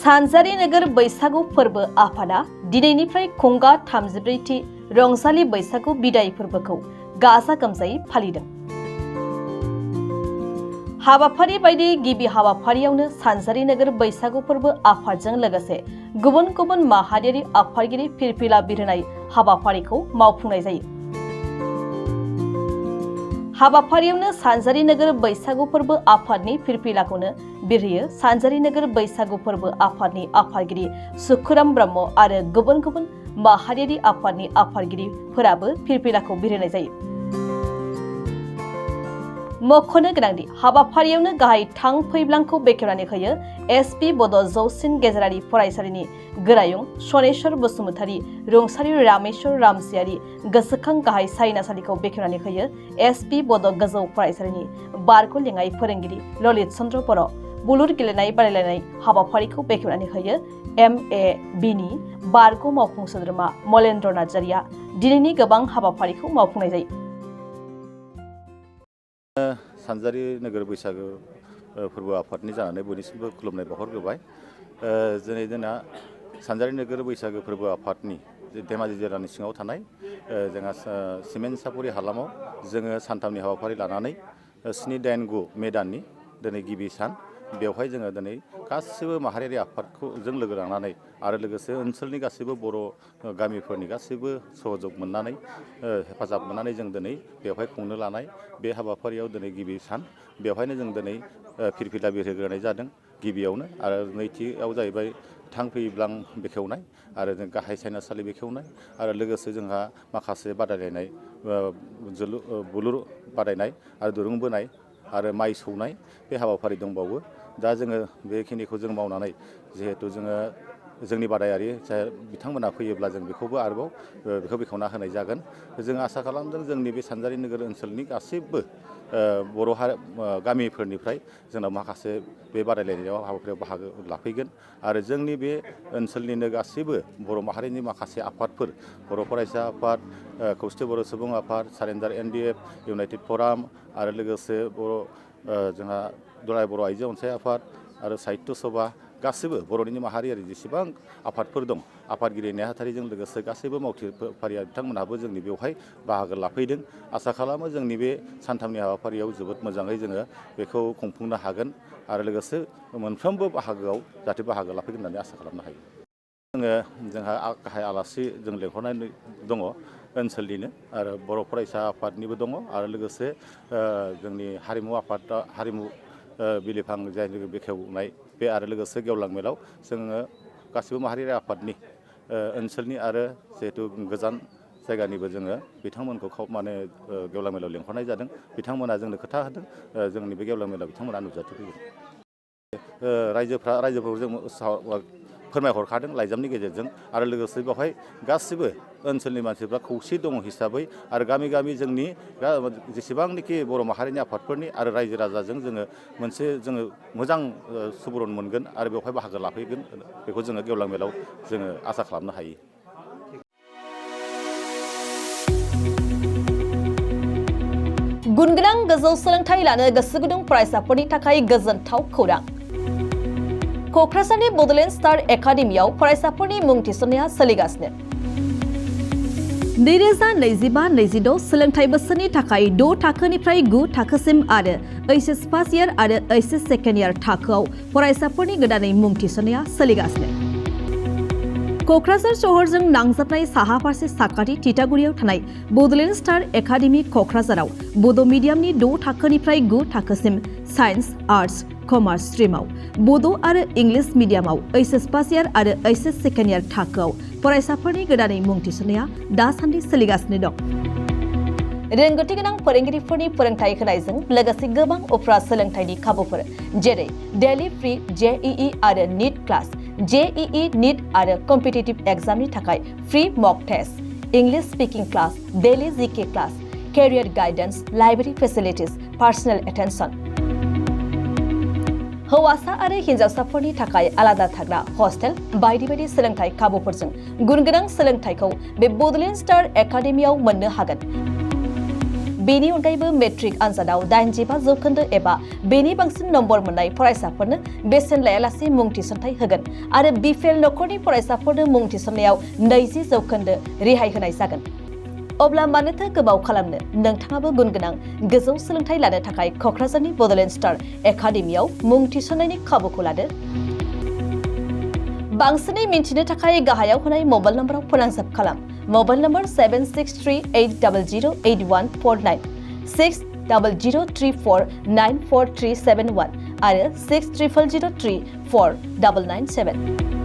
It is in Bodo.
सानजारि नोगोर बैसागु फोरबो आफादा दिनैनिफ्राय खुंगा 34थि रंजालि बैसागु बिदाय फोरबोखौ गाजा गोमजायै फालिदों। हाबाफारि बायदि गिबि हाबाफारियावनो सानजारि नोगोर बैसागु फोरबो आफादजों लोगोसे गुबुन गुबुन माहारियारि आफादगिरि फिरफिला बिरहोनाय हाबाफारिखौ मावफुंनाय जायो। हाबाफारियावनो सानजारि नोगोर बैसागु फोरबो आफादनि फिरफिलाखौनो बिरहोयो सानजारि नोगोर बैसागु फोरबो आफादनि आफादगिरि सुखुराम ब्रह्म आरो गुबुन गुबुन माहारियारि आफादनि आफादगिरिफोराबो फिरफिलाखौ बिरहोनाय जायो। मख'नो गोनांदि हाबाफारियावनो गाहाय थांफैब्लांखौ बेखेवनानै होयो एसपि बड' जौसिन गेजेरारि फरायसालिनि गोरायुं सनेश्वर बसुमतारी, रुंसारि रामेश्वर रामसियारि गोसोखां गाहाय सायनासालिखौ बेखेवनानै होयो एसपि बड' गोजौ फरायसालिनि बारग' लेङाइ फोरोंगिरि ललित चन्द्र बर', बुलुर गेलेनाय बादायलायनाय हाबाफारिखौ बेखेवनानै होयो MABनि बारग' मावफुं सोद्रोमा मलेन्द्र नार्जारिया दिनैनि गोबां हाबाफारिखौ मावफुंनाय जायो। सानजारि नोगोर बैसागो फोरबो आफादनि जानानै बयनिसिमबो खुलुमनाय बावहरग्रोबाय। दिनै जोंना सानजारि नोगोर बैसागो फोरबो आफादनि धेमाजि जिल्लानि सिङाव थानाय जोंहा सिमेन्ट सापरि हालामाव जोङो सानथामनि हाबाफारि लानानै 7-8-9 मे दाननि दिनै गिबि सान बेवहाय जोङो दिनै गासिबो माहारियारि आफादखौ जों लोगो लानानै आरो लोगोसे ओनसोलनि गासैबो बर' गामिफोरनि गासैबो सहयोग मोननानै हेफाजाब मोननानै जों दिनै बेवहाय खुंनो लानाय बे हाबाफारियाव दिनै गिबि सान बेवहायनो जों दिनै फिरफिला बिरहोग्रोनाय जादों गिबियावनो आरो नैथियाव जाहैबाय थांफैब्लां बेखेवनाय आरो जों गाहाय सायनासालि बेखेवनाय आरो लोगोसे जोंहा माखासे बादायलायनाय बुलुर बादायनाय आरो दुरुं बोनाय आरो माइ सौनाय बे हाबाफारि दंबावो। दा जोङो बेखिनिखौ जों मावनानै जिहेथु जोङो जोंनि बादायारि बिथांमोना फैयोब्ला जों बेखौबो आरोबाव बेखौ बेखेवना होनाय जागोन। जों आसा खालामदों जोंनि बे सानजारि नोगोर ओनसोलनि गासैबो बर' गामिफोरनिफ्राय जोंनाव माखासे बे बादायलायनायाव हाबाफारियाव बाहागो लाफैगोन आरो जोंनि बे ओनसोलनिनो गासैबो बर' माहारिनि माखासे आफादफोर बर' फरायसा आफाद, खौसेथि बर' सुबुं आफाद, सारेन्डार NDF, इउनाइटेड फराम आरो लोगोसे जोंहा दुलाराय बर' आइजो अनसाय आफाद आरो साहित्य सभा गासैबो बर'नि माहारियारि जेसेबां आफादफोर दं आफादगिरि नेहाथारिजों लोगोसे गासैबो मावथिफारिया बिथांमोनहाबो जोंनि बेवहाय बाहागो लाफैदों। आसा खालामो जोंनि बे सानथामनि हाबाफारियाव जोबोद मोजाङै जोङो बेखौ खुंफुंनो हागोन आरो लोगोसे मोनफ्रोमबो बाहागोआव जाहाथे बाहागो लाफैगोन होननानै आसा खालामनो हायो। जोंहा गाहाय आलासि जों लेंहरनाय दङ ओनसोलनिनो आरो बर' फरायसा आफादनिबो दङ आरो लोगोसे जोंनि हारिमु आफादा हारिमु बिलिफां जायनि बेखेवनाय बे आरो लोगोसे गेवलां मेलाव जोङो गासिबो माहारियारि आफादनि ओनसोलनि आरो जिहेतु गोजान जायगानिबो जोङो बिथांमोनखौ माने गेवलां मेलाव लेंहरनाय जादों। बिथांमोना जोंनो खोथा होदों जोंनि बे गेवलां मेलाव बिथांमोना नुजाथिफैगोन। रायजोफोरखौ जों फोरमायहरखादों लाइजामनि गेजेरजों आरो लोगोसे बेवहाय गासिबो ओनसोलनि मानसिफ्रा खौसे दङ हिसाबै आरो गामि गामि जोंनि जेसेबांनाखि बर' माहारिनि आफादफोरनि आरो रायजो राजाजों जोङो मोजां सुबुरुन मोनगोन आरो बेवहाय बाहागो लाफैगोन बेखौ जोङो गेवलां मेलाव जोङो आसा खालामनो हायो। गुनगोनां गोजौ सोलोंथाइ लानो गोसो गुदुं फरायसाफोरनि थाखाय गोजोनथाव खौरां। क'क्राझारनि बड'लेण्ड स्टार एकाडेमियाव फरायसाफोरनि मुं थिसननाया सोलिगासिनो। 2025-26 सोलोंथाइ बोसोरनि थाखाय 6 थाखोनिफ्राय 9 थाखोसिम आरो HS फार्स्ट इयार आरो HS सेकेन्ड इयार थाखोआव फरायसाफोरनि गोदानै मुं थिसननाया सोलिगासिनो। क'क्राझार सहरजों नांजाबनाय साहा फारसे साखाथि तितागुरियाव थानाय बड'लेण्ड स्टार एकाडेमि क'क्राझाराव बड' मिडियामनि 6 थाखोनिफ्राय 9 थाखोसिम साइन्स, आर्टस, कमार्स स्ट्रिमाव, बड' आरो इंलिश मिडियामाव HS फार्स्ट इयार आरो HS सेकेन्ड इयार थाखोआव फरायसाफोरनि गोदानै मुं थिसननाया दासान्दि सोलिगासिनो दं। रोंगौथि गोनां फोरोंगिरिफोरनि फोरोंथाय होनायजों लोगोसे गोबां उफ्रा सोलोंथाइनि खाबुफोर जेरै डेली फ्री JEE आरो नीट क्लास, JEE नीट आरो कम्पिटिटिभ एग्जामनि थाखाय free mock test, English speaking class, daily GK class, career guidance, library facilities, personal attention, हौवासा आरो हिन्जावसाफोरनि थाखाय आलादा थाग्रा हस्टेल बायदि बायदि सोलोंथाइ खाबुफोरजों गुनगोनां सोलोंथाइखौ बे बड'लेण्ड स्टार एकाडेमियाव मोननो हागोन। बेनि अनगायैबो मेट्रिक आनजादाव 85 जौखोन्दो एबा बेनि बांसिन नम्बर मोननाय फरायसाफोरनो बेसेन लायालासे मुं थिसनथाइ होगोन आरो बिफेल नखरनि फरायसाफोरनो मुं थिसननायाव 20 जौखोन्दो रेहाय होनाय जागोन। अब्ला मानोथो गोबाव खालामनो नोंथाङाबो गुन गोनां गोजौ सोलोंथाइ लानो थाखाय क'क्राझारनि बड'लेण्ड स्टार एकाडेमियाव मुं थिसननायनि खाबुखौ लादो। बांसिनै मिन्थिनो थाखाय गाहायाव होनाय मबाइल नम्बराव फोनांजाब खालाम। मबाइल नम्बर 7638008149 6003494371 आरो 6000034997।